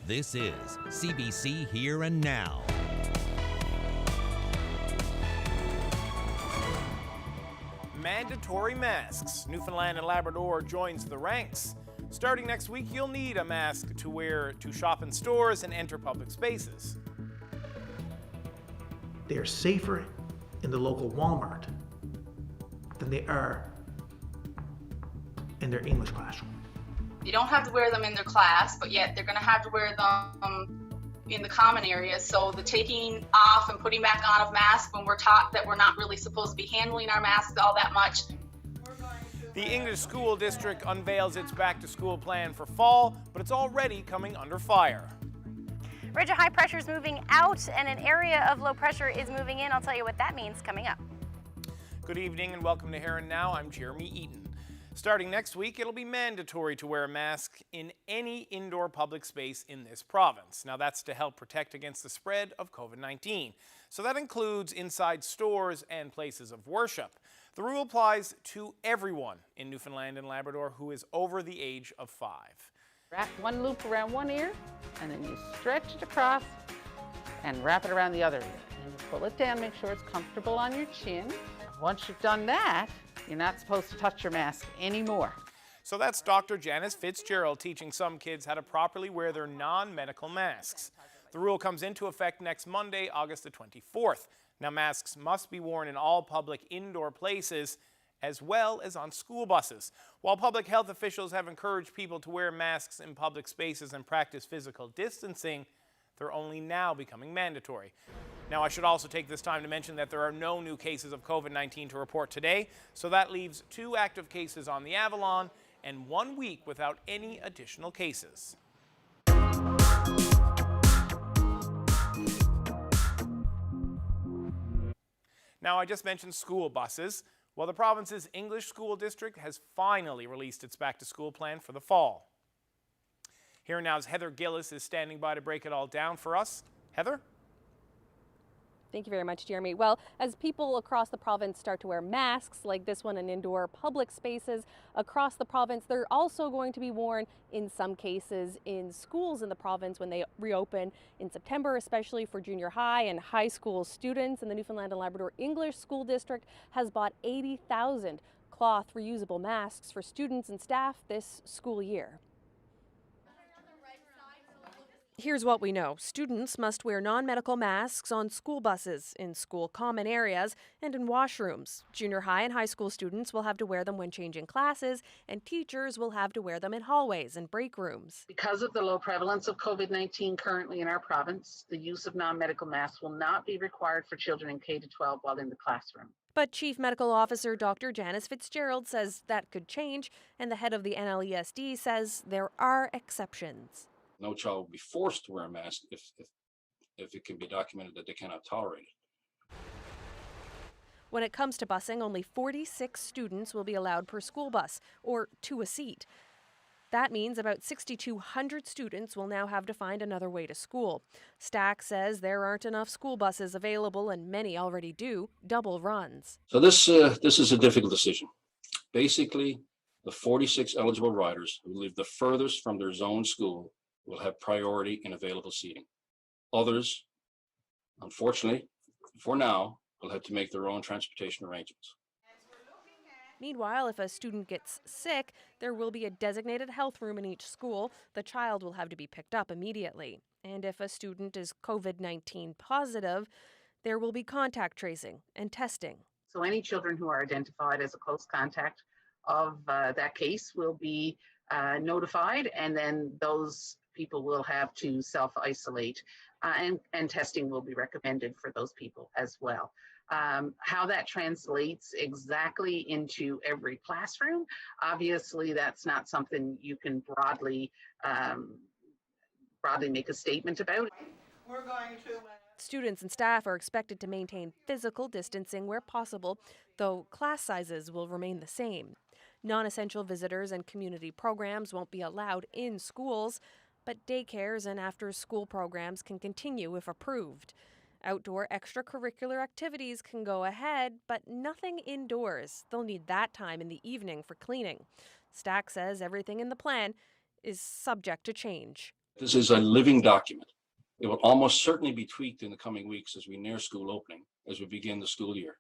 This is CBC Here and Now. Mandatory masks. Newfoundland and Labrador joins the ranks. Starting next week, you'll need a mask to wear to shop in stores and enter public spaces. They are safer in the local Walmart than they are in their English classroom. They don't have to wear them in their class, but yet they're going to have to wear them in the common areas. So the taking off and putting back on of masks when we're taught that we're not really supposed to be handling our masks all that much. The English School District unveils its back-to-school plan for fall, but it's already coming under fire. Ridge of high pressure is moving out and an area of low pressure is moving in. I'll tell you what that means coming up. Good evening and welcome to Here and Now. I'm Jeremy Eaton. Starting next week, it'll be mandatory to wear a mask in any indoor public space in this province. Now that's to help protect against the spread of COVID-19. So that includes inside stores and places of worship. The rule applies to everyone in Newfoundland and Labrador who is over the age of 5. Wrap one loop around one ear, and then you stretch it across and wrap it around the other ear. And you pull it down, make sure it's comfortable on your chin. Once you've done that, you're not supposed to touch your mask anymore. So that's Dr. Janice Fitzgerald teaching some kids how to properly wear their non-medical masks. The rule comes into effect next Monday, August the 24th. Now masks must be worn in all public indoor places as well as on school buses. While public health officials have encouraged people to wear masks in public spaces and practice physical distancing, they're only now becoming mandatory. Now, I should also take this time to mention that there are no new cases of COVID-19 to report today, so that leaves 2 active cases on the Avalon and 1 week without any additional cases. Now, I just mentioned school buses. Well, the province's English School District has finally released its back-to-school plan for the fall. Here Now's Heather Gillis is standing by to break it all down for us. Heather? Thank you very much, Jeremy. Well, as people across the province start to wear masks, like this one in indoor public spaces across the province, they're also going to be worn in some cases in schools in the province when they reopen in September, especially for junior high and high school students. And the Newfoundland and Labrador English School District has bought 80,000 cloth reusable masks for students and staff this school year. Here's what we know. Students must wear non-medical masks on school buses, in school common areas, and in washrooms. Junior high and high school students will have to wear them when changing classes, and teachers will have to wear them in hallways and break rooms. Because of the low prevalence of COVID-19 currently in our province, the use of non-medical masks will not be required for children in K-12 while in the classroom. But Chief Medical Officer Dr. Janice Fitzgerald says that could change, and the head of the NLESD says there are exceptions. No child will be forced to wear a mask if it can be documented that they cannot tolerate it. When it comes to busing, only 46 students will be allowed per school bus, or to a seat. That means about 6,200 students will now have to find another way to school. Stack says there aren't enough school buses available, and many already do double runs. So this is a difficult decision. Basically, the 46 eligible riders who live the furthest from their zone school will have priority in available seating. Others, unfortunately, for now, will have to make their own transportation arrangements. Meanwhile, if a student gets sick, there will be a designated health room in each school. The child will have to be picked up immediately. And if a student is COVID-19 positive, there will be contact tracing and testing. So any children who are identified as a close contact of that case will be notified, and then those people will have to self-isolate, and testing will be recommended for those people as well. How that translates exactly into every classroom, obviously that's not something you can broadly make a statement about. Students and staff are expected to maintain physical distancing where possible, though class sizes will remain the same. Non-essential visitors and community programs won't be allowed in schools, but daycares and after-school programs can continue if approved. Outdoor extracurricular activities can go ahead, but nothing indoors. They'll need that time in the evening for cleaning. Stack says everything in the plan is subject to change. This is a living document. It will almost certainly be tweaked in the coming weeks as we near school opening, as we begin the school year.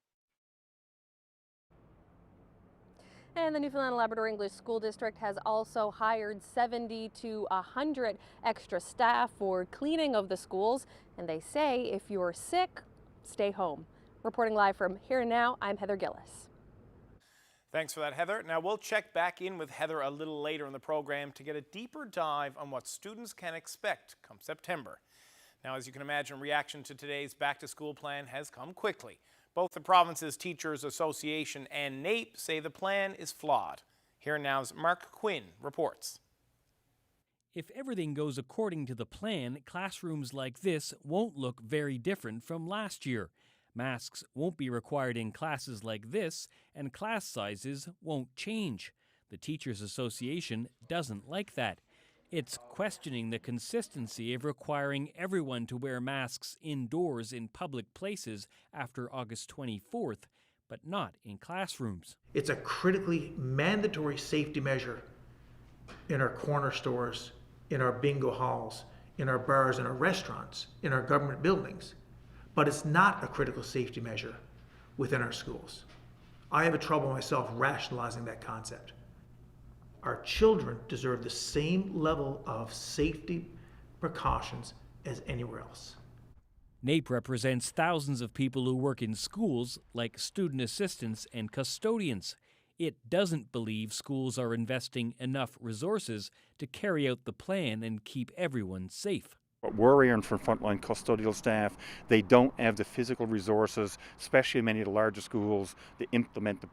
And the Newfoundland and Labrador English School District has also hired 70 to 100 extra staff for cleaning of the schools. And they say if you're sick, stay home. Reporting live from Here and Now, I'm Heather Gillis. Thanks for that, Heather. Now we'll check back in with Heather a little later in the program to get a deeper dive on what students can expect come September. Now, as you can imagine, reaction to today's back-to-school plan has come quickly. Both the province's Teachers Association and NAPE say the plan is flawed. Here Now's Mark Quinn reports. If everything goes according to the plan, classrooms like this won't look very different from last year. Masks won't be required in classes like this, and class sizes won't change. The Teachers Association doesn't like that. It's questioning the consistency of requiring everyone to wear masks indoors in public places after August 24th, but not in classrooms. It's a critically mandatory safety measure in our corner stores, in our bingo halls, in our bars, in our restaurants, in our government buildings. But it's not a critical safety measure within our schools. I have a trouble myself rationalizing that concept. Our children deserve the same level of safety precautions as anywhere else. NAPE represents thousands of people who work in schools, like student assistants and custodians. It doesn't believe schools are investing enough resources to carry out the plan and keep everyone safe. What we're hearing from frontline custodial staff, they don't have the physical resources, especially in many of the larger schools, to implement the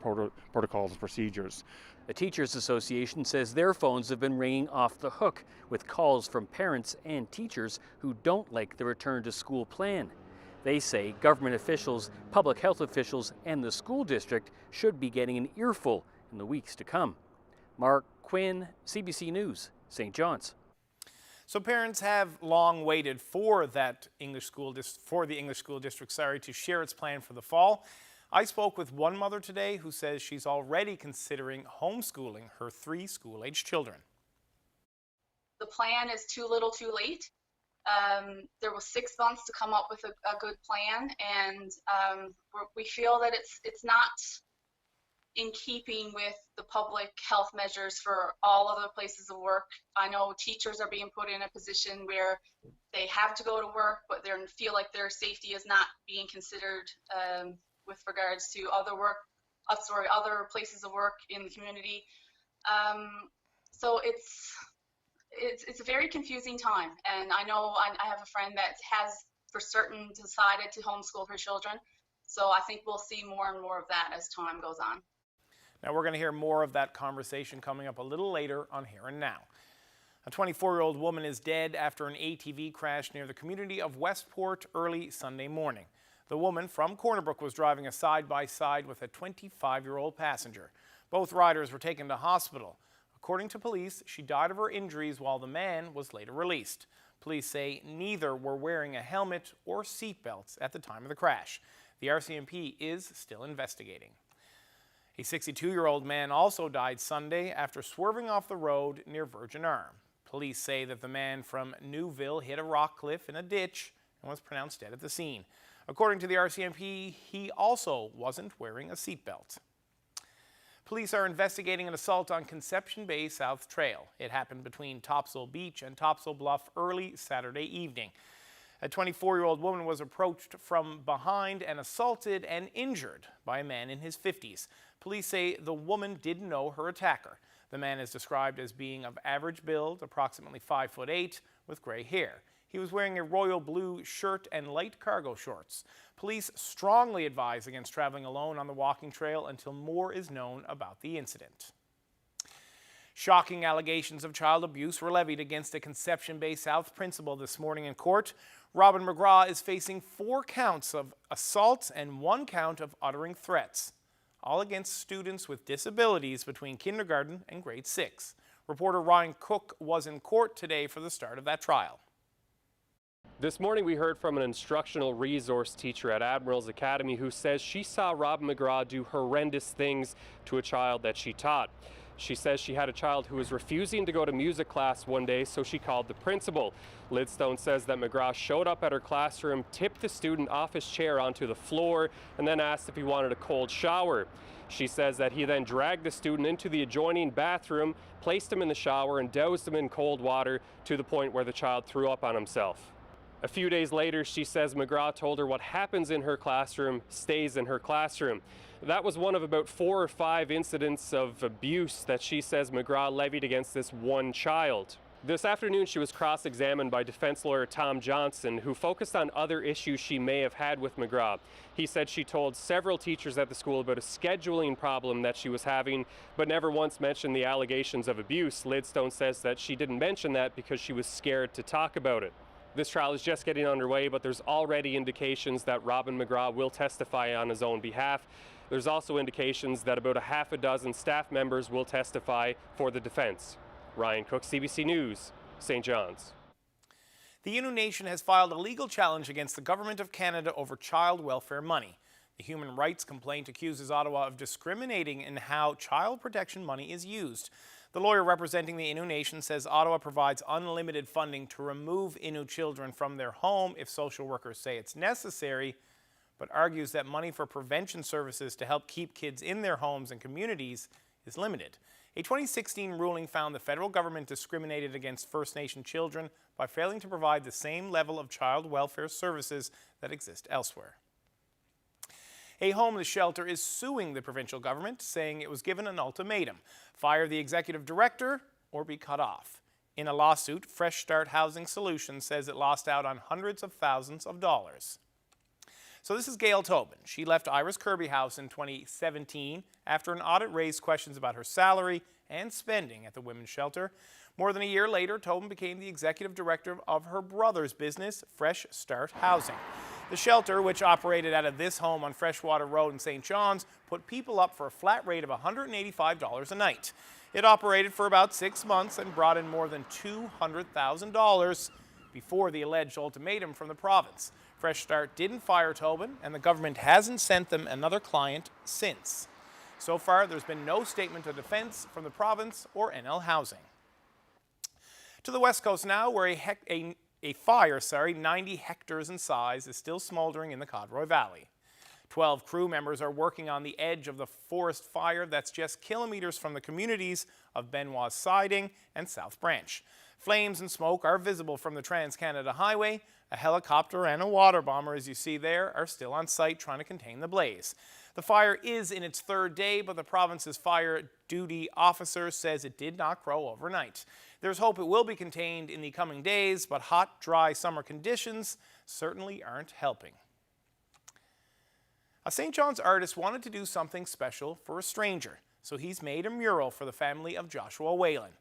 protocols and procedures. The Teachers Association says their phones have been ringing off the hook with calls from parents and teachers who don't like the return to school plan. They say government officials, public health officials, and the school district should be getting an earful in the weeks to come. Mark Quinn, CBC News, St. John's. So parents have long waited for the English School District to share its plan for the fall. I spoke with one mother today who says she's already considering homeschooling her 3 school-age children. The plan is too little too late. There was 6 months to come up with a good plan, and we feel that it's not in keeping with the public health measures for all other places of work. I know teachers are being put in a position where they have to go to work, but they feel like their safety is not being considered with regards to other places of work in the community. So it's a very confusing time, and I know I have a friend that has for certain decided to homeschool her children. So I think we'll see more and more of that as time goes on. Now we're going to hear more of that conversation coming up a little later on Here and Now. A 24-year-old woman is dead after an ATV crash near the community of Westport early Sunday morning. The woman from Corner Brook was driving a side-by-side with a 25-year-old passenger. Both riders were taken to hospital. According to police, she died of her injuries while the man was later released. Police say neither were wearing a helmet or seat belts at the time of the crash. The RCMP is still investigating. A 62-year-old man also died Sunday after swerving off the road near Virgin Arm. Police say that the man from Newville hit a rock cliff in a ditch and was pronounced dead at the scene. According to the RCMP, he also wasn't wearing a seatbelt. Police are investigating an assault on Conception Bay South Trail. It happened between Topsail Beach and Topsail Bluff early Saturday evening. A 24-year-old woman was approached from behind and assaulted and injured by a man in his 50s. Police say the woman didn't know her attacker. The man is described as being of average build, approximately 5'8", with gray hair. He was wearing a royal blue shirt and light cargo shorts. Police strongly advise against traveling alone on the walking trail until more is known about the incident. Shocking allegations of child abuse were levied against a Conception Bay South principal this morning in court. Robin McGraw is facing 4 counts of assault and 1 count of uttering threats, all against students with disabilities between kindergarten and grade 6. Reporter Ryan Cook was in court today for the start of that trial. This morning we heard from an instructional resource teacher at Admiral's Academy who says she saw Robin McGraw do horrendous things to a child that she taught. She says she had a child who was refusing to go to music class one day, so she called the principal. Lidstone says that McGrath showed up at her classroom, tipped the student off his chair onto the floor, and then asked if he wanted a cold shower. She says that he then dragged the student into the adjoining bathroom, placed him in the shower, and doused him in cold water to the point where the child threw up on himself. A few days later, she says McGrath told her what happens in her classroom stays in her classroom. That was one of about 4 or 5 incidents of abuse that she says McGrath levied against this one child. This afternoon, she was cross-examined by defense lawyer Tom Johnson, who focused on other issues she may have had with McGrath. He said she told several teachers at the school about a scheduling problem that she was having, but never once mentioned the allegations of abuse. Lidstone says that she didn't mention that because she was scared to talk about it. This trial is just getting underway, but there's already indications that Robin McGrath will testify on his own behalf. There's also indications that about a half a dozen staff members will testify for the defense. Ryan Cook, CBC News, St. John's. The Innu Nation has filed a legal challenge against the Government of Canada over child welfare money. The human rights complaint accuses Ottawa of discriminating in how child protection money is used. The lawyer representing the Innu Nation says Ottawa provides unlimited funding to remove Innu children from their home if social workers say it's necessary, but argues that money for prevention services to help keep kids in their homes and communities is limited. A 2016 ruling found the federal government discriminated against First Nation children by failing to provide the same level of child welfare services that exist elsewhere. A homeless shelter is suing the provincial government, saying it was given an ultimatum: fire the executive director or be cut off. In a lawsuit, Fresh Start Housing Solutions says it lost out on hundreds of thousands of dollars. So this is Gail Tobin. She left Iris Kirby House in 2017 after an audit raised questions about her salary and spending at the women's shelter. More than a year later, Tobin became the executive director of her brother's business, Fresh Start Housing. The shelter, which operated out of this home on Freshwater Road in St. John's, put people up for a flat rate of $185 a night. It operated for about 6 months and brought in more than $200,000 before the alleged ultimatum from the province. Fresh Start didn't fire Tobin, and the government hasn't sent them another client since. So far, there's been no statement of defense from the province or NL Housing. To the West Coast now, where a fire, 90 hectares in size, is still smoldering in the Codroy Valley. 12 crew members are working on the edge of the forest fire that's just kilometers from the communities of Benoit Siding and South Branch. Flames and smoke are visible from the Trans-Canada Highway. A helicopter and a water bomber, as you see there, are still on site trying to contain the blaze. The fire is in its 3rd day, but the province's fire duty officer says it did not grow overnight. There's hope it will be contained in the coming days, but hot, dry summer conditions certainly aren't helping. A St. John's artist wanted to do something special for a stranger, so he's made a mural for the family of Joshua Whalen.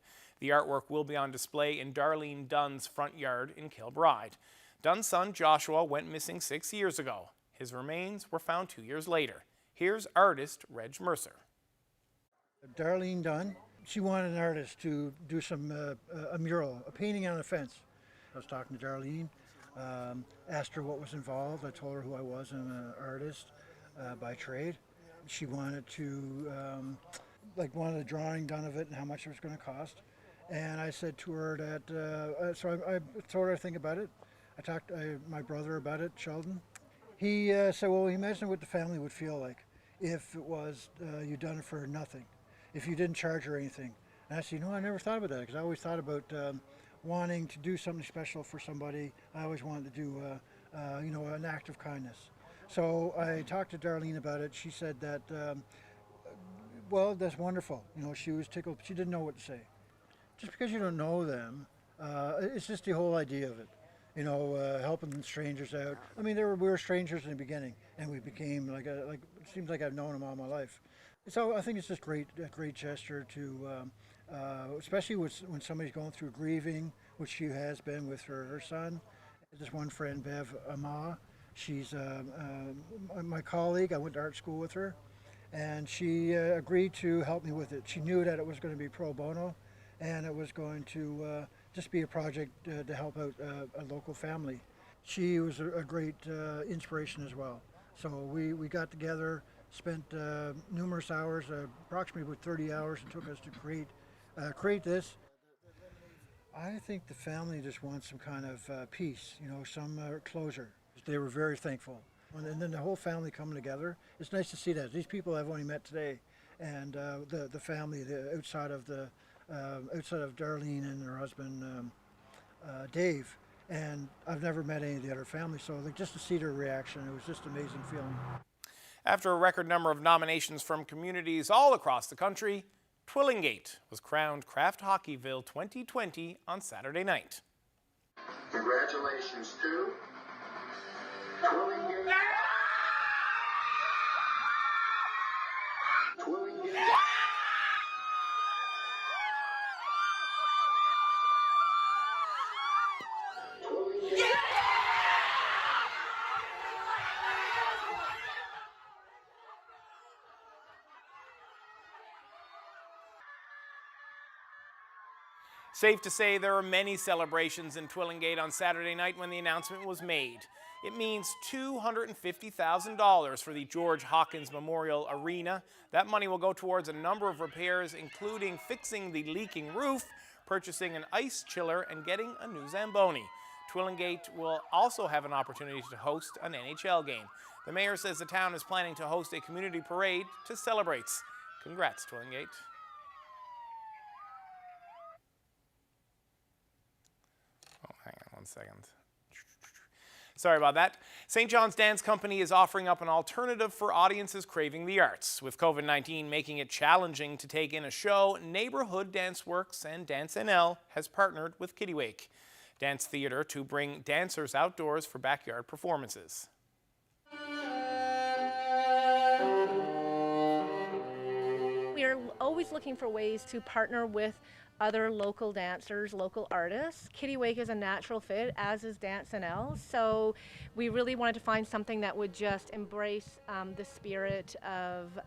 The artwork will be on display in Darlene Dunn's front yard in Kilbride. Dunn's son Joshua went missing 6 years ago. His remains were found 2 years later. Here's artist Reg Mercer. Darlene Dunn, she wanted an artist to do a mural, a painting on a fence. I was talking to Darlene, asked her what was involved. I told her who I was. I'm an artist by trade. She wanted wanted a drawing done of it and how much it was going to cost. And I said to her that, I told her to think about it. I talked to my brother about it, Sheldon. He said, well, imagine what the family would feel like if it was you done it for nothing, if you didn't charge her anything. And I said, I never thought about that, because I always thought about wanting to do something special for somebody. I always wanted to do, an act of kindness. So I talked to Darlene about it. She said that, well, that's wonderful. She was tickled. She didn't know what to say. Just because you don't know them, it's just the whole idea of it. Helping strangers out. I mean, we were strangers in the beginning, and we became it seems like I've known them all my life. So I think it's just a great gesture to, especially when somebody's going through grieving, which she has been with her son. There's one friend, Bev Ama. She's my colleague. I went to art school with her, and she agreed to help me with it. She knew that it was going to be pro bono, and it was going to just be a project to help out a local family. She was a great inspiration as well. So we got together, spent numerous hours, approximately about 30 hours it took us to create this. I think the family just wants some kind of peace, some closure. They were very thankful. And then the whole family coming together, it's nice to see that. These people I've only met today, and the family outside of Darlene and her husband Dave, and I've never met any of the other family, so just to see their reaction, it was just an amazing feeling. After a record number of nominations from communities all across the country, Twillingate was crowned Craft Hockeyville 2020 on Saturday night. Congratulations to Twillingate. Twillingate. Safe to say there are many celebrations in Twillingate on Saturday night when the announcement was made. It means $250,000 for the George Hawkins Memorial Arena. That money will go towards a number of repairs, including fixing the leaking roof, purchasing an ice chiller, and getting a new Zamboni. Twillingate will also have an opportunity to host an NHL game. The mayor says the town is planning to host a community parade to celebrate. Congrats, Twillingate. Oh, hang on 1 second. Sorry about that. St. John's Dance Company is offering up an alternative for audiences craving the arts. With COVID-19 making it challenging to take in a show, Neighborhood Dance Works and Dance NL has partnered with Kittiwake Dance Theatre to bring dancers outdoors for backyard performances. We are always looking for ways to partner with other local dancers, local artists. Kittiwake is a natural fit, as is Dance NL. So we really wanted to find something that would just embrace the spirit of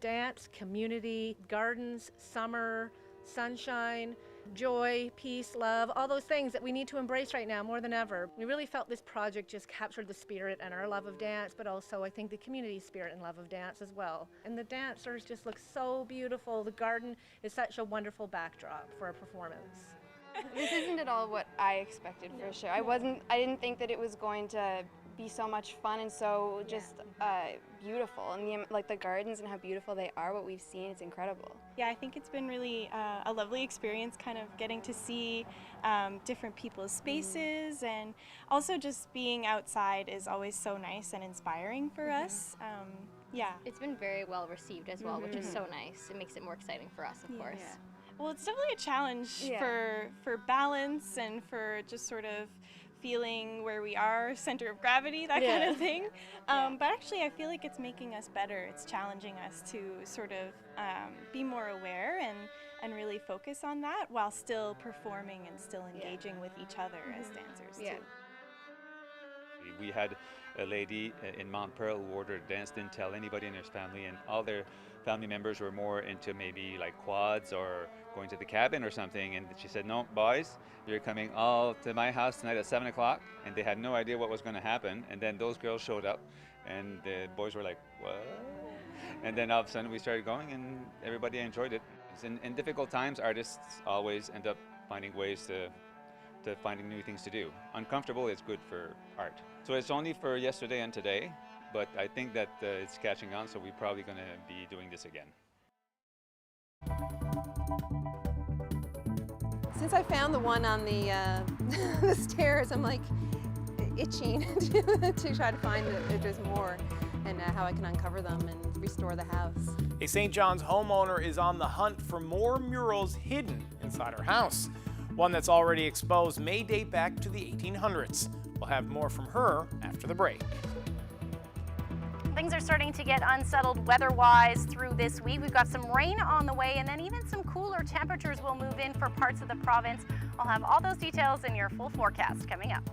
dance, community, gardens, summer, sunshine, joy, peace, love, all those things that we need to embrace right now more than ever. We really felt this project just captured the spirit and our love of dance, but also I think the community's spirit and love of dance as well. And the dancers just look so beautiful. The garden is such a wonderful backdrop for a performance. This isn't at all what I expected, for sure. I didn't think that it was going to be so much fun and so just beautiful, and the gardens and how beautiful they are, what we've seen, it's incredible. Yeah, I think it's been really a lovely experience, kind of getting to see different people's spaces, and also just being outside is always so nice and inspiring for us. Yeah. It's been very well received as well, which is so nice. It makes it more exciting for us, of course. Well, it's definitely a challenge for balance and for just sort of feeling where we are, center of gravity, that kind of thing. But actually I feel like it's making us better. It's challenging us to sort of be more aware and really focus on that while still performing and still engaging with each other as dancers too. We had a lady in Mount Pearl who ordered a dance, didn't tell anybody in her family, and all their family members were more into maybe like quads or going to the cabin or something, and she said, no, boys, you're coming all to my house tonight at 7 o'clock, and they had no idea what was going to happen, and then those girls showed up, and the boys were like, what? And then all of a sudden we started going, and everybody enjoyed it. In difficult times, artists always end up finding ways to finding new things to do. Uncomfortable is good for art. So it's only for yesterday and today, but I think that it's catching on, so we're probably going to be doing this again. Since I found the one on the, the stairs, I'm like itching to try to find if there's more and how I can uncover them and restore the house. A St. John's homeowner is on the hunt for more murals hidden inside her house. One that's already exposed may date back to the 1800s. We'll have more from her after the break. Things are starting to get unsettled weather-wise through this week. We've got some rain on the way, and then even some cooler temperatures will move in for parts of the province. I'll have all those details in your full forecast coming up.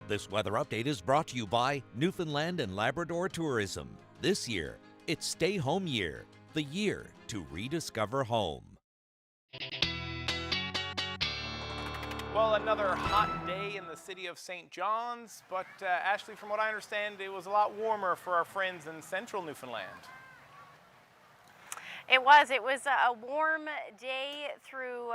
This weather update is brought to you by Newfoundland and Labrador Tourism. This year, it's Stay Home Year, the year to rediscover home. Well, another hot day in the city of St. John's, but Ashley, from what I understand, it was a lot warmer for our friends in central Newfoundland. It was a warm day through,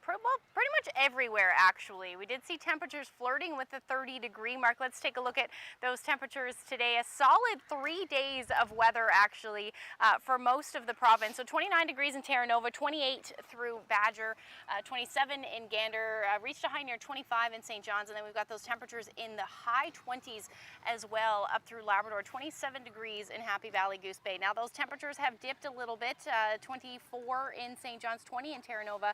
pretty much everywhere, actually. We did see temperatures flirting with the 30-degree mark. Let's take a look at those temperatures today. A solid 3 days of weather, actually, for most of the province. So 29 degrees in Terra Nova, 28 through Badger, 27 in Gander, reached a high near 25 in St. John's, and then we've got those temperatures in the high 20s as well up through Labrador, 27 degrees in Happy Valley, Goose Bay. Now, those temperatures have dipped a little bit. 24 in St. John's, 20 in Terra Nova,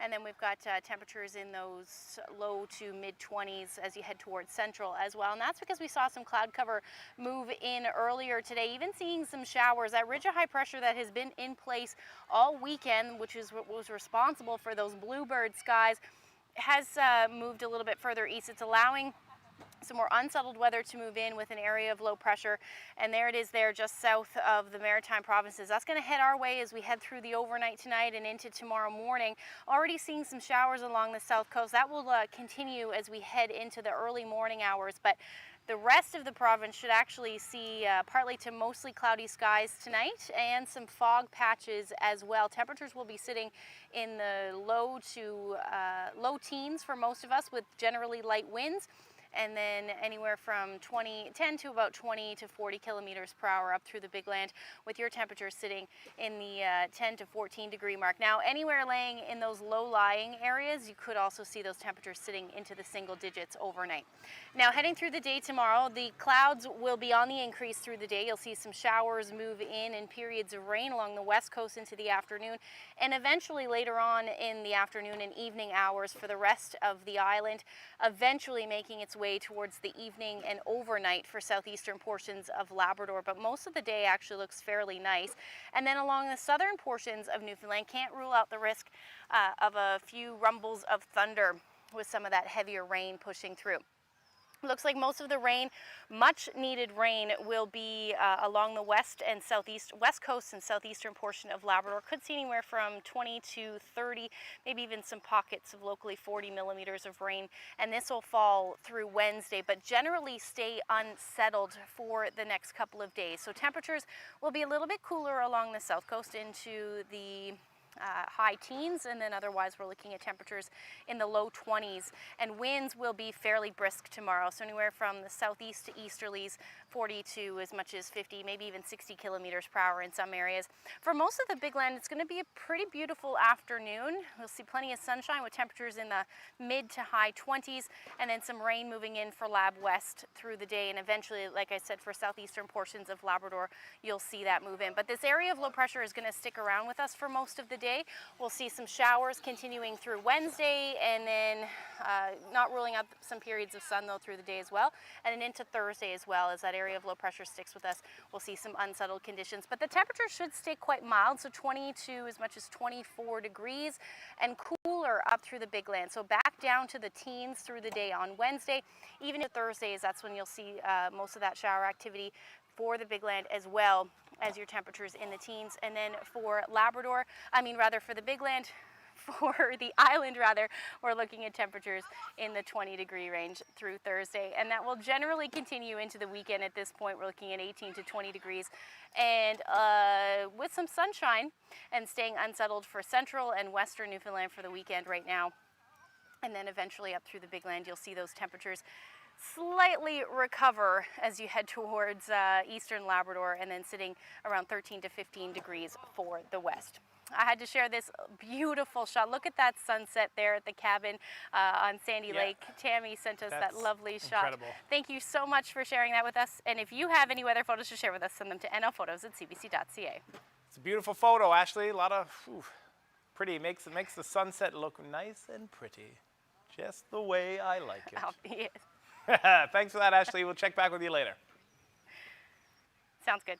and then we've got temperatures in those low to mid-20s as you head towards central as well, and that's because we saw some cloud cover move in earlier today, even seeing some showers. That ridge of high pressure that has been in place all weekend, which is what was responsible for those bluebird skies, has moved a little bit further east. It's allowing some more unsettled weather to move in with an area of low pressure, and there it is there just south of the Maritime provinces. That's going to head our way as we head through the overnight tonight and into tomorrow morning. Already seeing some showers along the south coast. That will continue as we head into the early morning hours, but the rest of the province should actually see partly to mostly cloudy skies tonight and some fog patches as well. Temperatures will be sitting in the low teens for most of us with generally light winds, and then anywhere from 10 to about 20 to 40 kilometers per hour up through the Big Land, with your temperatures sitting in the 10 to 14 degree mark. Now, anywhere laying in those low-lying areas, you could also see those temperatures sitting into the single digits overnight. Now, heading through the day tomorrow, the clouds will be on the increase through the day. You'll see some showers move in and periods of rain along the west coast into the afternoon, and eventually later on in the afternoon and evening hours for the rest of the island, eventually making its way towards the evening and overnight for southeastern portions of Labrador, but most of the day actually looks fairly nice. And then along the southern portions of Newfoundland, can't rule out the risk of a few rumbles of thunder with some of that heavier rain pushing through. Looks like most of the rain, much needed rain, will be along the west coast and southeastern portion of Labrador. Could see anywhere from 20 to 30, maybe even some pockets of locally 40 millimeters of rain. And this will fall through Wednesday, but generally stay unsettled for the next couple of days. So temperatures will be a little bit cooler along the south coast into the high teens, and then otherwise we're looking at temperatures in the low 20s, and winds will be fairly brisk tomorrow, so anywhere from the southeast to easterlies, 40 to as much as 50, maybe even 60 kilometers per hour in some areas. For most of the Big Land, it's going to be a pretty beautiful afternoon. We'll see plenty of sunshine with temperatures in the mid to high 20s, and then some rain moving in for Lab West through the day, and eventually, like I said, for southeastern portions of Labrador, you'll see that move in. But this area of low pressure is going to stick around with us for most of the day. We'll see some showers continuing through Wednesday, and then not ruling out some periods of sun though through the day as well, and then into Thursday as well. As that area of low pressure sticks with us, we'll see some unsettled conditions, but the temperature should stay quite mild, so 20 to as much as 24 degrees, and cooler up through the Big Land, so back down to the teens through the day on Wednesday. Even to Thursdays, that's when you'll see most of that shower activity for the Big Land, as well as your temperatures in the teens. And then for for the Big Land, for the island rather, we're looking at temperatures in the 20-degree range through Thursday, and that will generally continue into the weekend. At this point, we're looking at 18 to 20 degrees, and with some sunshine, and staying unsettled for central and western Newfoundland for the weekend right now. And then eventually up through the Big Land, you'll see those temperatures slightly recover as you head towards eastern Labrador, and then sitting around 13 to 15 degrees for the west. I had to share this beautiful shot. Look at that sunset there at the cabin on Sandy Lake. Tammy sent us that lovely shot. Incredible. Thank you so much for sharing that with us. And if you have any weather photos to share with us, send them to nlphotos@cbc.ca. It's a beautiful photo, Ashley. A lot of pretty. Makes the sunset look nice and pretty, just the way I like it. Yes. Thanks for that, Ashley. We'll check back with you later. Sounds good.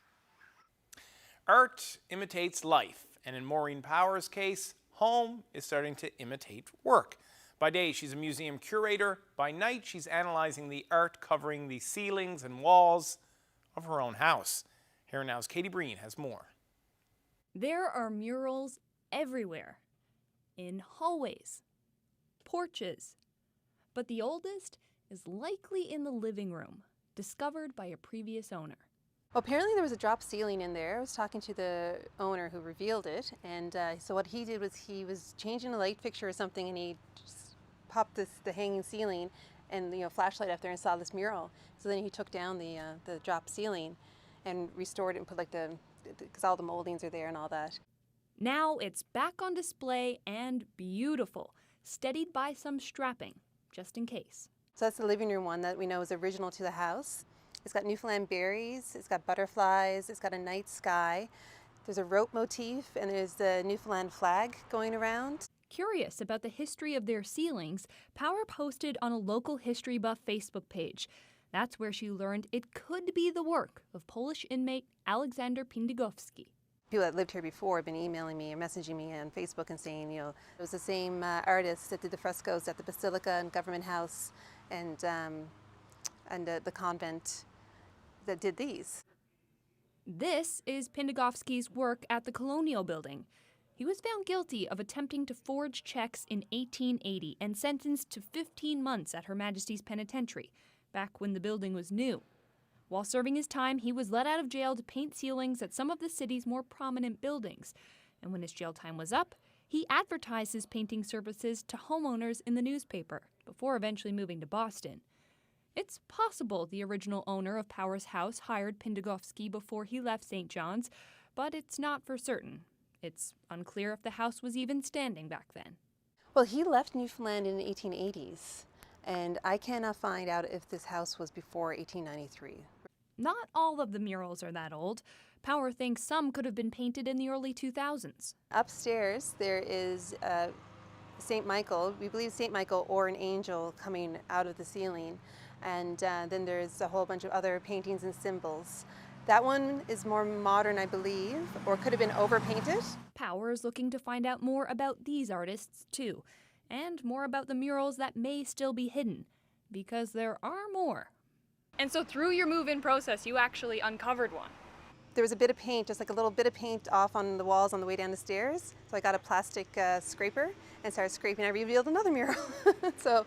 Art imitates life, and in Maureen Power's case, home is starting to imitate work. By day, she's a museum curator. By night, she's analyzing the art covering the ceilings and walls of her own house. Here Now's Katie Breen has more. There are murals everywhere, in hallways, porches, but the oldest is likely in the living room, discovered by a previous owner. Well, apparently there was a drop ceiling in there. I was talking to the owner who revealed it, and so what he did was he was changing a light fixture or something, and he just popped the hanging ceiling and flashlight up there and saw this mural. So then he took down the drop ceiling and restored it and put because all the moldings are there and all that. Now it's back on display and beautiful, steadied by some strapping, just in case. So that's the living room one that we know is original to the house. It's got Newfoundland berries, it's got butterflies, it's got a night sky. There's a rope motif, and there's the Newfoundland flag going around. Curious about the history of their ceilings, Power posted on a local history buff Facebook page. That's where she learned it could be the work of Polish inmate Aleksander Pindigowski. People that lived here before have been emailing me or messaging me on Facebook and saying, it was the same artist that did the frescoes at the Basilica and Government House and the convent that did these. This is Pindigowski's work at the Colonial Building. He was found guilty of attempting to forge checks in 1880 and sentenced to 15 months at Her Majesty's Penitentiary, back when the building was new. While serving his time, he was let out of jail to paint ceilings at some of the city's more prominent buildings. And when his jail time was up, he advertised his painting services to homeowners in the newspaper, before eventually moving to Boston. It's possible the original owner of Power's house hired Pindigowski before he left St. John's, but it's not for certain. It's unclear if the house was even standing back then. Well, he left Newfoundland in the 1880s, and I cannot find out if this house was before 1893. Not all of the murals are that old. Power thinks some could have been painted in the early 2000s. Upstairs, there is St. Michael, we believe St. Michael or an angel coming out of the ceiling. And then there's a whole bunch of other paintings and symbols. That one is more modern, I believe, or could have been overpainted. Power is looking to find out more about these artists, too, and more about the murals that may still be hidden, because there are more. And so through your move-in process, you actually uncovered one. There was a bit of paint, just like a little bit of paint off on the walls on the way down the stairs. So I got a plastic scraper and started scraping. I revealed another mural. So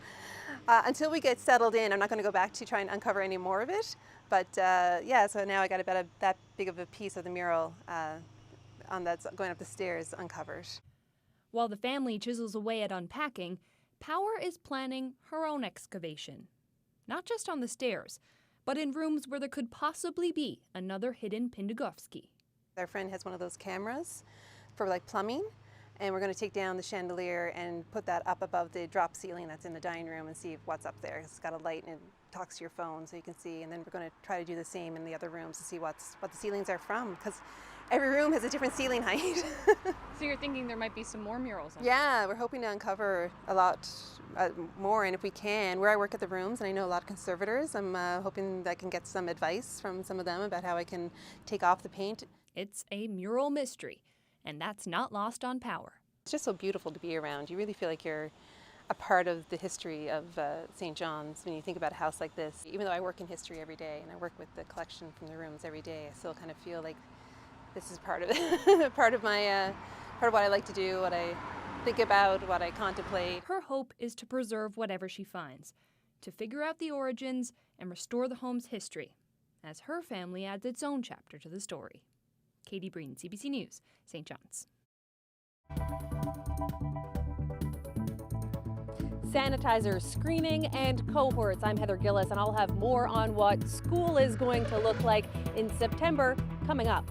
until we get settled in, I'm not going to go back to try and uncover any more of it. But yeah, so now I got about that big of a piece of the mural that's going up the stairs uncovered. While the family chisels away at unpacking, Power is planning her own excavation. Not just on the stairs, but in rooms where there could possibly be another hidden Pindigowski. Our friend has one of those cameras for plumbing, and we're going to take down the chandelier and put that up above the drop ceiling that's in the dining room and see what's up there. It's got a light and it talks to your phone so you can see, and then we're going to try to do the same in the other rooms to see what the ceilings are from, because every room has a different ceiling height. So you're thinking there might be some more murals? Yeah, we're hoping to uncover a lot more, and if we can, where I work at the rooms, and I know a lot of conservators, I'm hoping that I can get some advice from some of them about how I can take off the paint. It's a mural mystery, and that's not lost on Power. It's just so beautiful to be around. You really feel like you're a part of the history of St. John's when you think about a house like this. Even though I work in history every day, and I work with the collection from the rooms every day, I still kind of feel like this is part of it, part of what I like to do, what I think about, what I contemplate. Her hope is to preserve whatever she finds, to figure out the origins and restore the home's history, as her family adds its own chapter to the story. Katie Breen, CBC News, St. John's. Sanitizer, screening, and cohorts. I'm Heather Gillis, and I'll have more on what school is going to look like in September coming up.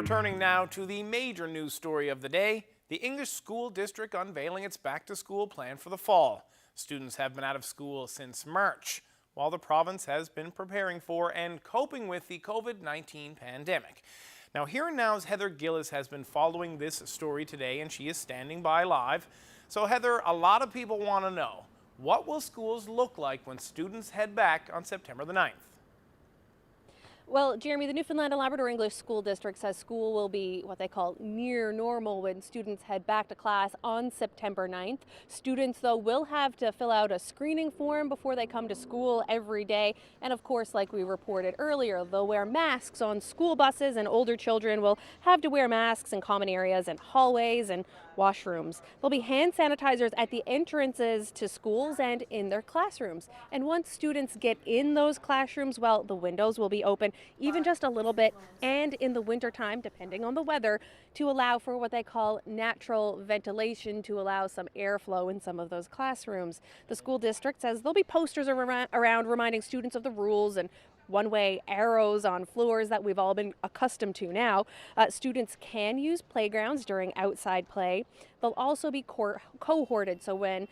Returning now to the major news story of the day, the English School District unveiling its back-to-school plan for the fall. Students have been out of school since March, while the province has been preparing for and coping with the COVID-19 pandemic. Now, Here and Now's Heather Gillis has been following this story today, and she is standing by live. So, Heather, a lot of people want to know, what will schools look like when students head back on September the 9th? Well, Jeremy, the Newfoundland and Labrador English School District says school will be what they call near normal when students head back to class on September 9th. Students, though, will have to fill out a screening form before they come to school every day. And of course, like we reported earlier, they'll wear masks on school buses, and older children will have to wear masks in common areas and hallways and washrooms. There'll be hand sanitizers at the entrances to schools and in their classrooms. And once students get in those classrooms, well, the windows will be open even just a little bit, and in the wintertime, depending on the weather, to allow for what they call natural ventilation, to allow some airflow in some of those classrooms. The school district says there'll be posters around reminding students of the rules and one-way arrows on floors that we've all been accustomed to now. Students can use playgrounds during outside play. They'll also be cohorted, so when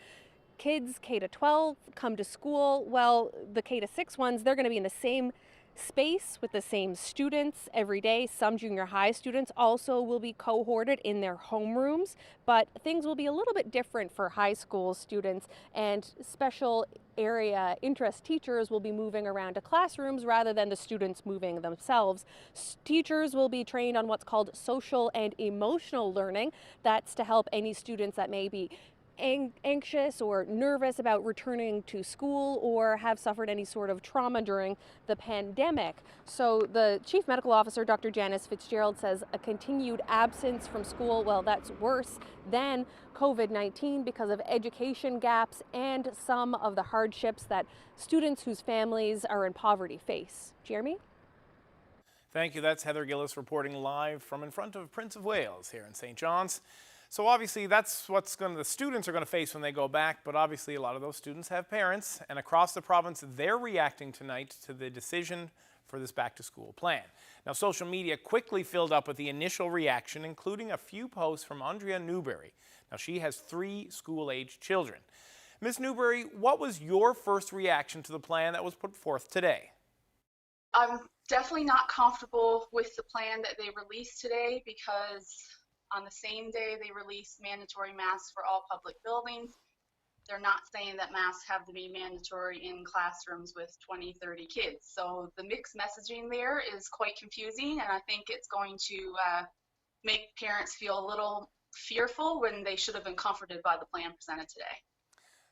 kids K to 12 come to school, well, the K to 6 ones, they're going to be in the same space with the same students every day. Some junior high students also will be cohorted in their homerooms, but things will be a little bit different for high school students, and special area interest teachers will be moving around to classrooms rather than the students moving themselves. Teachers will be trained on what's called social and emotional learning. That's to help any students that may be anxious or nervous about returning to school or have suffered any sort of trauma during the pandemic. So the Chief Medical Officer, Dr. Janice Fitzgerald, says a continued absence from school, well, that's worse than COVID-19 because of education gaps and some of the hardships that students whose families are in poverty face. Jeremy? Thank you. That's Heather Gillis reporting live from in front of Prince of Wales here in St. John's. So obviously that's what the students are going to face when they go back, but obviously a lot of those students have parents, and across the province they're reacting tonight to the decision for this back-to-school plan. Now, social media quickly filled up with the initial reaction, including a few posts from Andrea Newberry. Now, she has 3 school-aged children. Ms. Newberry, what was your first reaction to the plan that was put forth today? I'm definitely not comfortable with the plan that they released today, because on the same day they released mandatory masks for all public buildings. They're not saying that masks have to be mandatory in classrooms with 20, 30 kids. So the mixed messaging there is quite confusing, and I think it's going to make parents feel a little fearful when they should have been comforted by the plan presented today.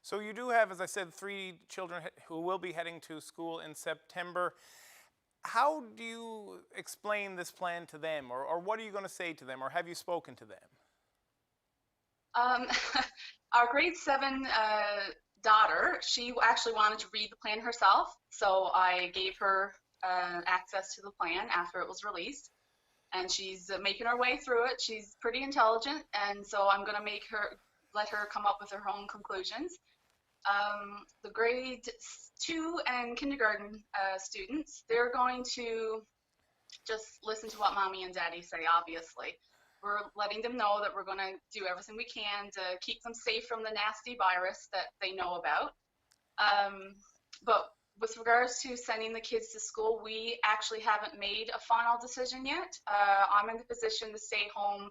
So you do have, as I said, 3 children who will be heading to school in September. How do you explain this plan to them, or what are you going to say to them, or have you spoken to them? Our grade 7 daughter, she actually wanted to read the plan herself, so I gave her access to the plan after it was released, and she's making her way through it. She's pretty intelligent, and so I'm going to let her come up with her own conclusions. The grade 2 and kindergarten students, they're going to just listen to what mommy and daddy say, obviously. We're letting them know that we're going to do everything we can to keep them safe from the nasty virus that they know about. But with regards to sending the kids to school, we actually haven't made a final decision yet. I'm in the position to stay home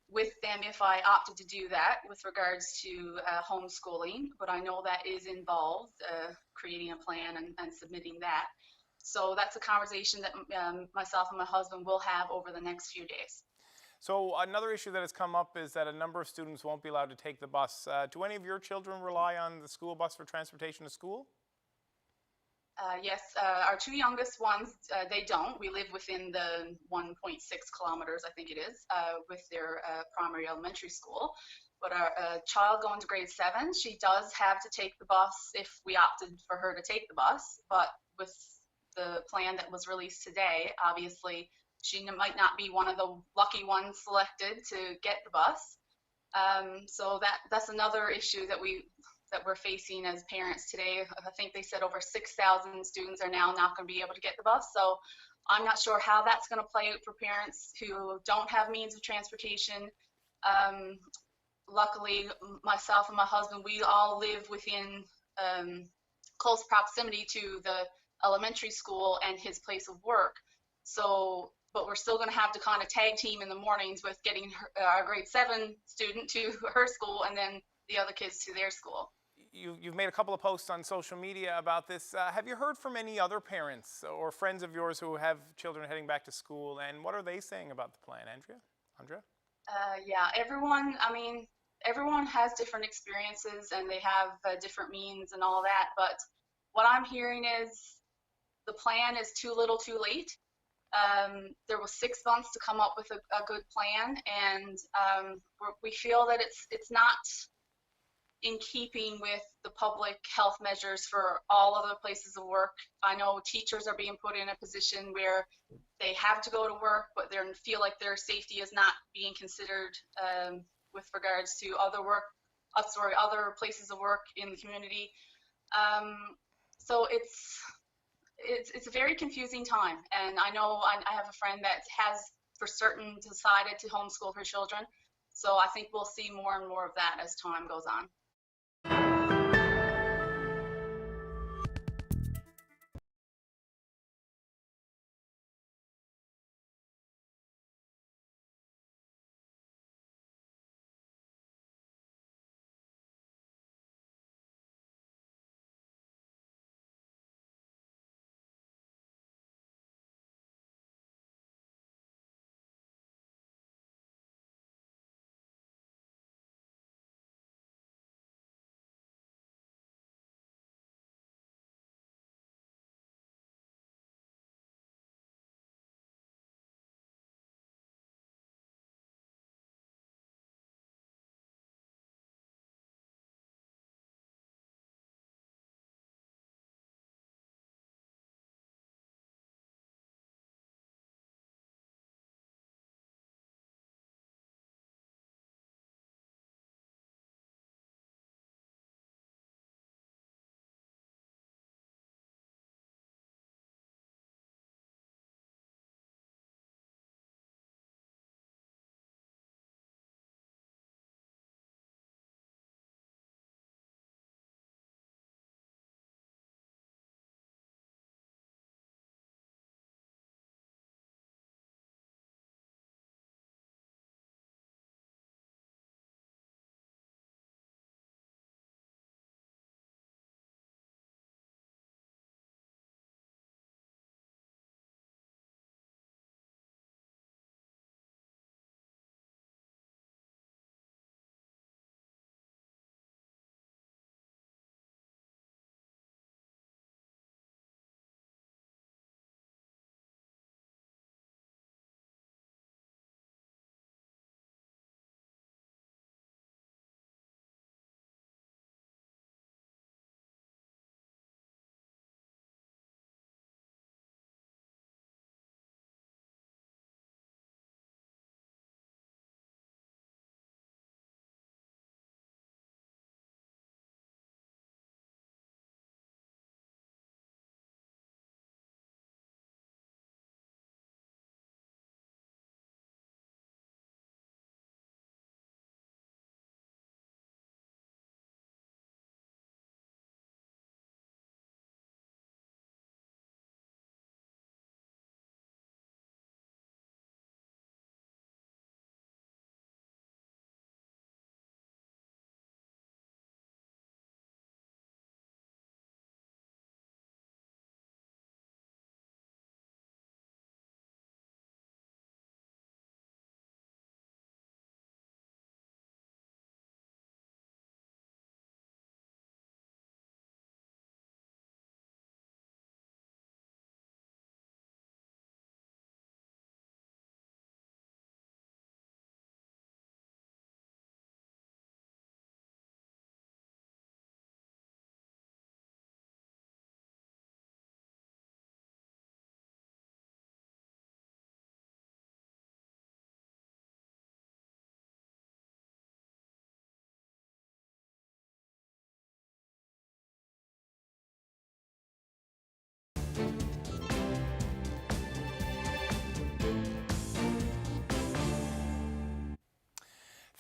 with them if I opted to do that with regards to homeschooling, but I know that is involved, creating a plan and submitting that. So that's a conversation that myself and my husband will have over the next few days. So another issue that has come up is that a number of students won't be allowed to take the bus. Do any of your children rely on the school bus for transportation to school? Yes, our 2 youngest ones, they don't. We live within the 1.6 kilometers, I think it is, with their primary elementary school. But our child going to grade 7, she does have to take the bus if we opted for her to take the bus. But with the plan that was released today, obviously she might not be one of the lucky ones selected to get the bus. So that's another issue that we're facing as parents today. I think they said over 6,000 students are now not going to be able to get the bus. So I'm not sure how that's going to play out for parents who don't have means of transportation. Luckily, myself and my husband, we all live within close proximity to the elementary school and his place of work. So, but we're still going to have to kind of tag team in the mornings with getting our grade 7 student to her school and then the other kids to their school. You've made a couple of posts on social media about this. Have you heard from any other parents or friends of yours who have children heading back to school, and what are they saying about the plan, Andrea? Yeah, everyone has different experiences and they have different means and all that, but what I'm hearing is the plan is too little too late. There was 6 months to come up with a good plan, and we feel that it's not in keeping with the public health measures for all other places of work. I know teachers are being put in a position where they have to go to work, but they feel like their safety is not being considered with regards to other places of work in the community. So it's a very confusing time, and I know I have a friend that has for certain decided to homeschool her children. So I think we'll see more and more of that as time goes on.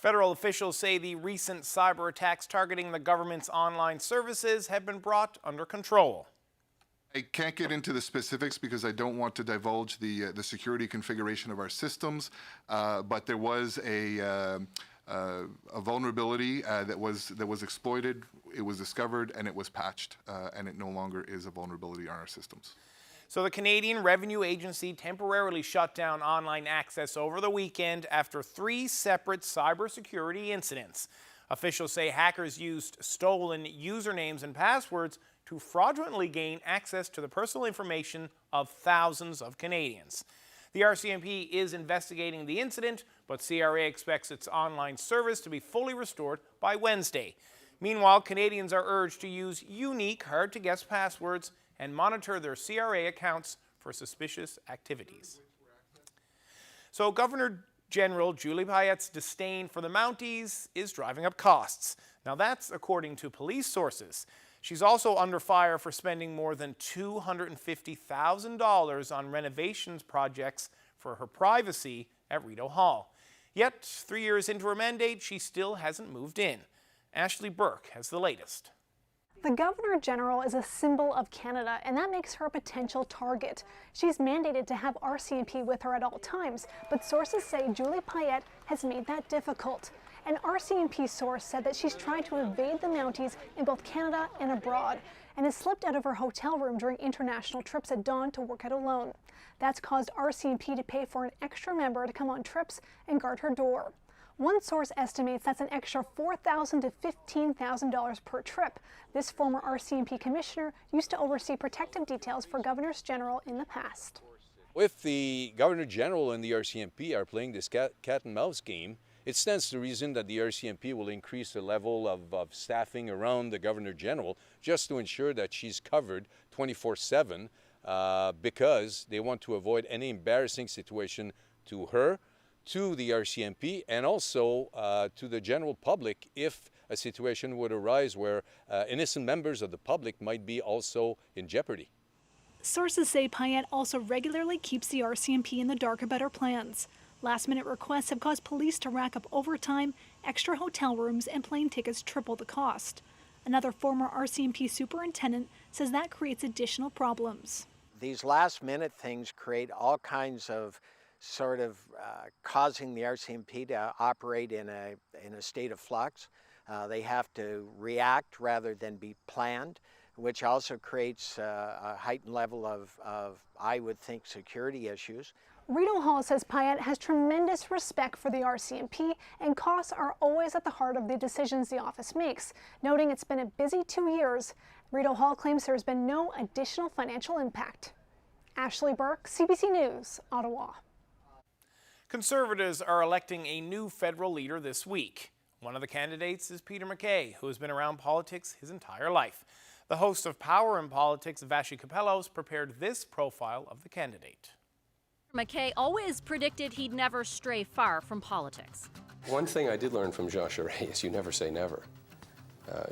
Federal officials say the recent cyber attacks targeting the government's online services have been brought under control. I can't get into the specifics because I don't want to divulge the security configuration of our systems, but there was a vulnerability that was exploited. It was discovered and it was patched, and it no longer is a vulnerability on our systems. So the Canadian Revenue Agency temporarily shut down online access over the weekend after 3 separate cybersecurity incidents. Officials say hackers used stolen usernames and passwords to fraudulently gain access to the personal information of thousands of Canadians. The RCMP is investigating the incident, but CRA expects its online service to be fully restored by Wednesday. Meanwhile, Canadians are urged to use unique, hard-to-guess passwords and monitor their CRA accounts for suspicious activities. So Governor General Julie Payette's disdain for the Mounties is driving up costs. Now that's according to police sources. She's also under fire for spending more than $250,000 on renovations projects for her privacy at Rideau Hall. Yet, 3 years into her mandate, she still hasn't moved in. Ashley Burke has the latest. The Governor General is a symbol of Canada, and that makes her a potential target. She's mandated to have RCMP with her at all times, but sources say Julie Payette has made that difficult. An RCMP source said that she's tried to evade the Mounties in both Canada and abroad, and has slipped out of her hotel room during international trips at dawn to work out alone. That's caused RCMP to pay for an extra member to come on trips and guard her door. One source estimates that's an extra $4,000 to $15,000 per trip. This former RCMP commissioner used to oversee protective details for governors general in the past. If the Governor General and the RCMP are playing this cat and mouse game, it stands to reason that the RCMP will increase the level of staffing around the Governor General just to ensure that she's covered 24/7 because they want to avoid any embarrassing situation to her, to the RCMP, and also to the general public if a situation would arise where innocent members of the public might be also in jeopardy. Sources say Payette also regularly keeps the RCMP in the dark about her plans. Last-minute requests have caused police to rack up overtime, extra hotel rooms, and plane tickets triple the cost. Another former RCMP superintendent says that creates additional problems. These last-minute things create all kinds of causing the RCMP to operate in a state of flux. They have to react rather than be planned, which also creates a heightened level of, I would think, security issues. Rideau Hall says Payette has tremendous respect for the RCMP, and costs are always at the heart of the decisions the office makes. Noting it's been a busy 2 years, Rideau Hall claims there has been no additional financial impact. Ashley Burke, CBC News, Ottawa. Conservatives are electing a new federal leader this week. One of the candidates is Peter MacKay, who has been around politics his entire life. The host of Power in Politics, Vashi Capellos, prepared this profile of the candidate. MacKay always predicted he'd never stray far from politics. One thing I did learn from Jean Charest is you never say never.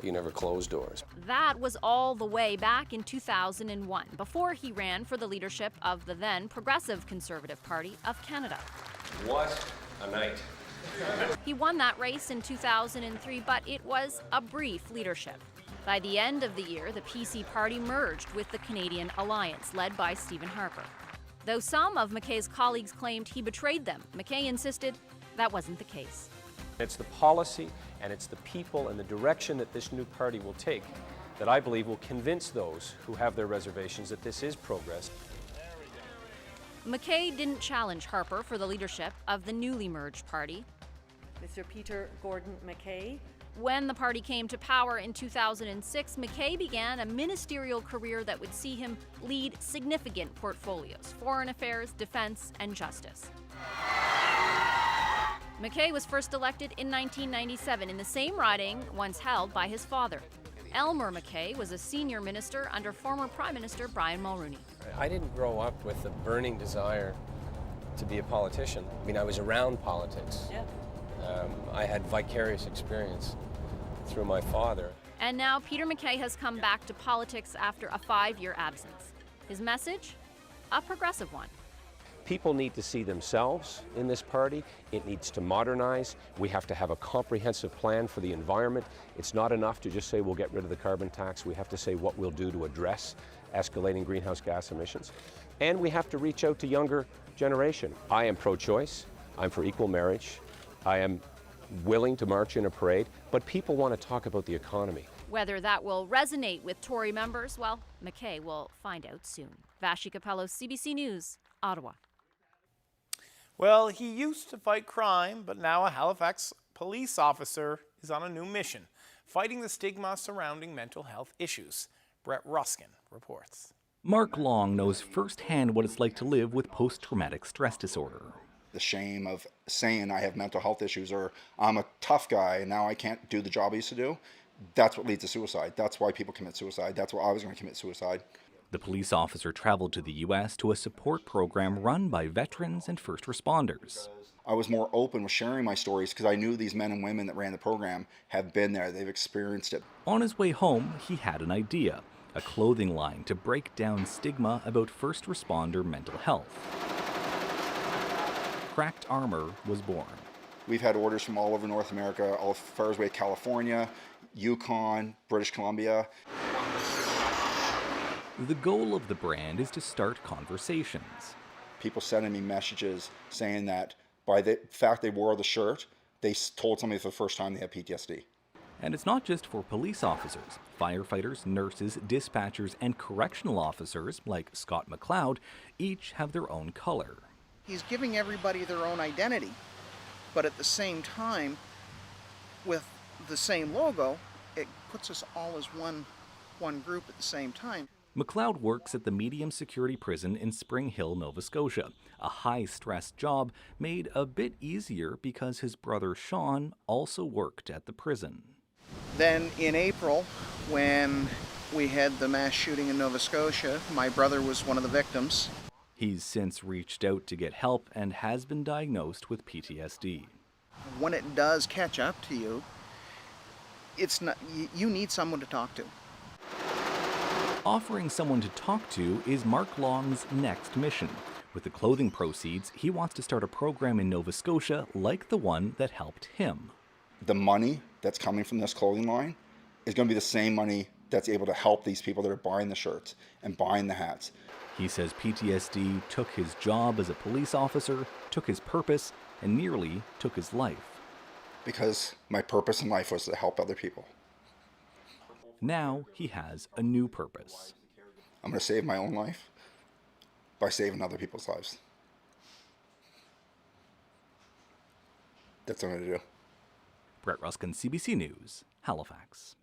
You never close doors. That was all the way back in 2001, before he ran for the leadership of the then Progressive Conservative Party of Canada. What a night. He won that race in 2003, but it was a brief leadership. By the end of the year, the PC party merged with the Canadian Alliance, led by Stephen Harper. Though some of MacKay's colleagues claimed he betrayed them, MacKay insisted that wasn't the case. It's the policy and it's the people and the direction that this new party will take that I believe will convince those who have their reservations that this is progress. MacKay didn't challenge Harper for the leadership of the newly merged party. Mr. Peter Gordon MacKay. When the party came to power in 2006, MacKay began a ministerial career that would see him lead significant portfolios: foreign affairs, defense, and justice. MacKay was first elected in 1997 in the same riding once held by his father. Elmer MacKay was a senior minister under former Prime Minister Brian Mulroney. I didn't grow up with a burning desire to be a politician. I mean, I was around politics. Yeah. I had vicarious experience through my father. And now Peter MacKay has come back to politics after a 5-year absence. His message? A progressive one. People need to see themselves in this party. It needs to modernize. We have to have a comprehensive plan for the environment. It's not enough to just say we'll get rid of the carbon tax. We have to say what we'll do to address escalating greenhouse gas emissions. And we have to reach out to younger generation. I am pro-choice. I'm for equal marriage. I am willing to march in a parade, but people want to talk about the economy. Whether that will resonate with Tory members, well, McKay will find out soon. Vashi Capello, CBC News, Ottawa. Well, he used to fight crime, but now a Halifax police officer is on a new mission, fighting the stigma surrounding mental health issues. Brett Ruskin reports. Mark Long knows firsthand what it's like to live with post-traumatic stress disorder. The shame of saying I have mental health issues, or I'm a tough guy and now I can't do the job I used to do, that's what leads to suicide. That's why people commit suicide. That's why I was going to commit suicide. The police officer traveled to the U.S. to a support program run by veterans and first responders. I was more open with sharing my stories because I knew these men and women that ran the program have been there. They've experienced it. On his way home, he had an idea, a clothing line to break down stigma about first responder mental health. Cracked Armor was born. We've had orders from all over North America, all as far as way California, Yukon, British Columbia. The goal of the brand is to start conversations. People sending me messages saying that by the fact they wore the shirt, they told somebody for the first time they have PTSD. And it's not just for police officers. Firefighters, nurses, dispatchers, and correctional officers, like Scott McLeod, each have their own color. He's giving everybody their own identity, but at the same time, with the same logo, it puts us all as one group at the same time. McLeod works at the medium security prison in Spring Hill, Nova Scotia, a high-stress job made a bit easier because his brother Sean also worked at the prison. Then in April, when we had the mass shooting in Nova Scotia, my brother was one of the victims. He's since reached out to get help and has been diagnosed with PTSD. When it does catch up to you, it's not, you need someone to talk to. Offering someone to talk to is Mark Long's next mission. With the clothing proceeds, he wants to start a program in Nova Scotia like the one that helped him. The money that's coming from this clothing line is going to be the same money that's able to help these people that are buying the shirts and buying the hats. He says PTSD took his job as a police officer, took his purpose, and nearly took his life. Because my purpose in life was to help other people. Now he has a new purpose. I'm going to save my own life by saving other people's lives. That's what I'm going to do. Brett Ruskin, CBC News, Halifax.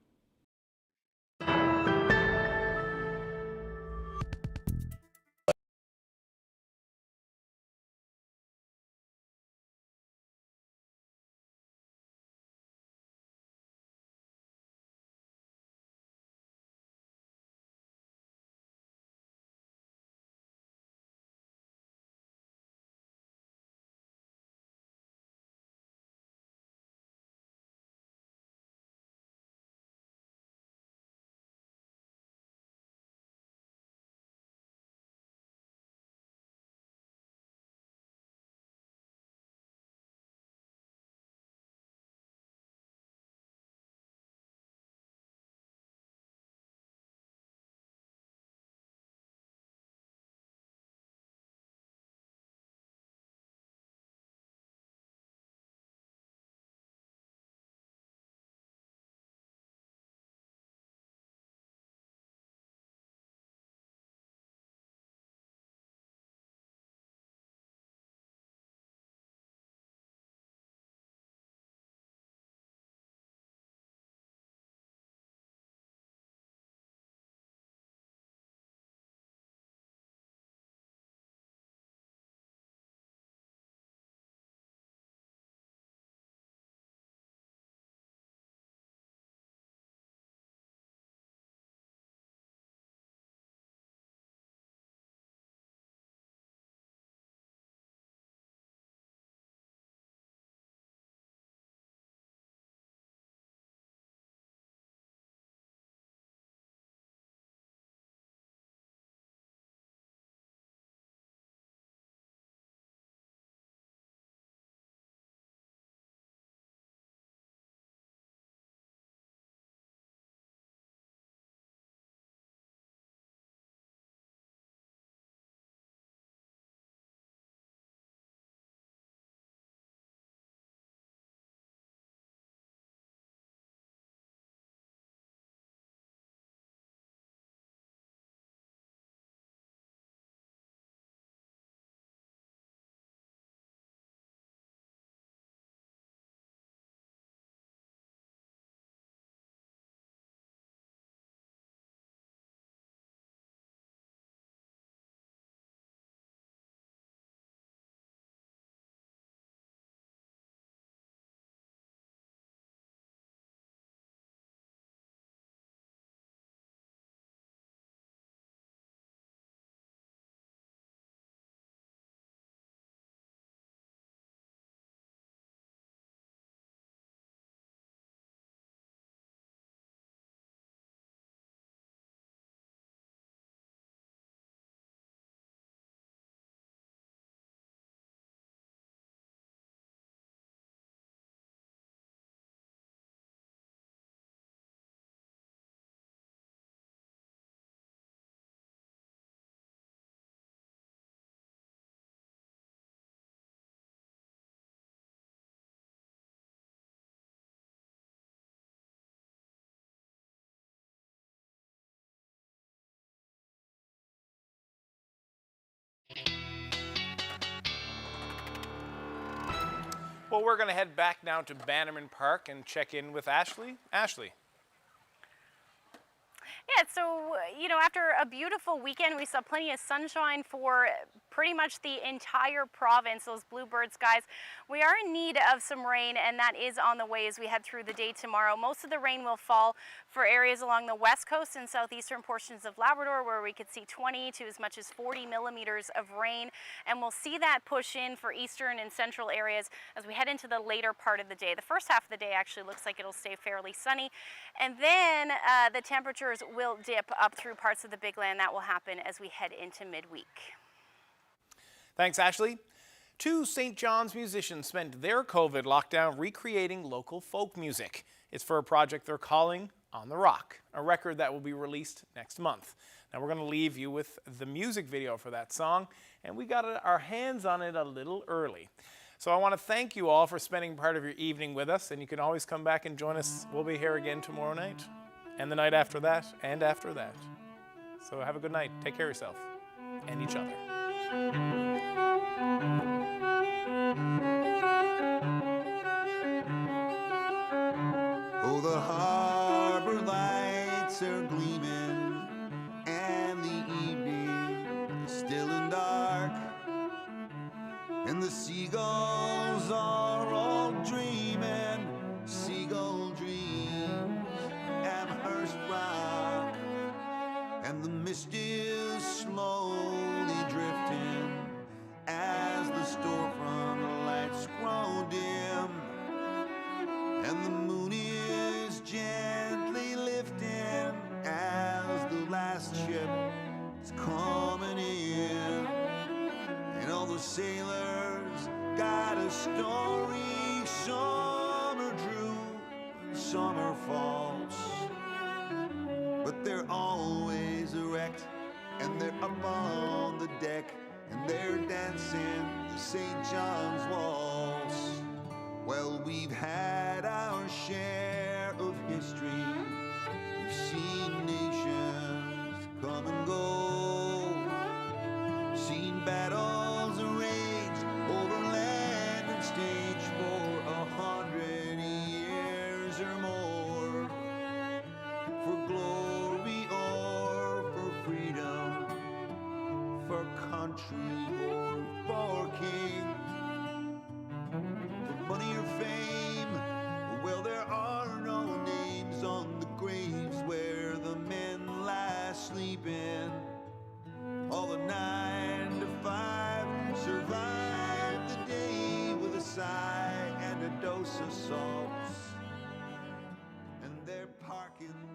Well, we're going to head back now to Bannerman Park and check in with Ashley. Ashley. Yeah, so, you know, after a beautiful weekend, we saw plenty of sunshine for pretty much the entire province, those bluebird skies. We are in need of some rain, and that is on the way as we head through the day tomorrow. Most of the rain will fall for areas along the west coast and southeastern portions of Labrador, where we could see 20 to as much as 40 millimeters of rain. And we'll see that push in for eastern and central areas as we head into the later part of the day. The first half of the day actually looks like it'll stay fairly sunny. And then the temperatures will dip up through parts of the Big Land. That will happen as we head into midweek. Thanks, Ashley. 2 St. John's musicians spent their COVID lockdown recreating local folk music. It's for a project they're calling On the Rock, a record that will be released next month. Now we're going to leave you with the music video for that song, and we got our hands on it a little early. So I want to thank you all for spending part of your evening with us, and you can always come back and join us. We'll be here again tomorrow night, and the night after that, and after that. So have a good night. Take care of yourself and each other. Oh, the harbor lights are gleaming, and the evening is still and dark, and the seagulls are all dreaming, seagull dreams, Amherst Rock, and the mist is slowly drifting as the storefront lights grow dim, and the moon is gently lifting as the last ship is coming in, and all the sailors got a story, some are true and some are false, but they're always erect, and they're up on the deck, and they're dancing the St. John's waltz. Well, we've had our share of history. We've seen nations come and go, seen battles raged over land and stage for 100 years or more, for glory or for freedom, for country or for king, for money or fame. Well, there are no names on the graves where the men lie sleeping. All the 9 to 5 survive the day with a sigh and a dose of salts, and they're parking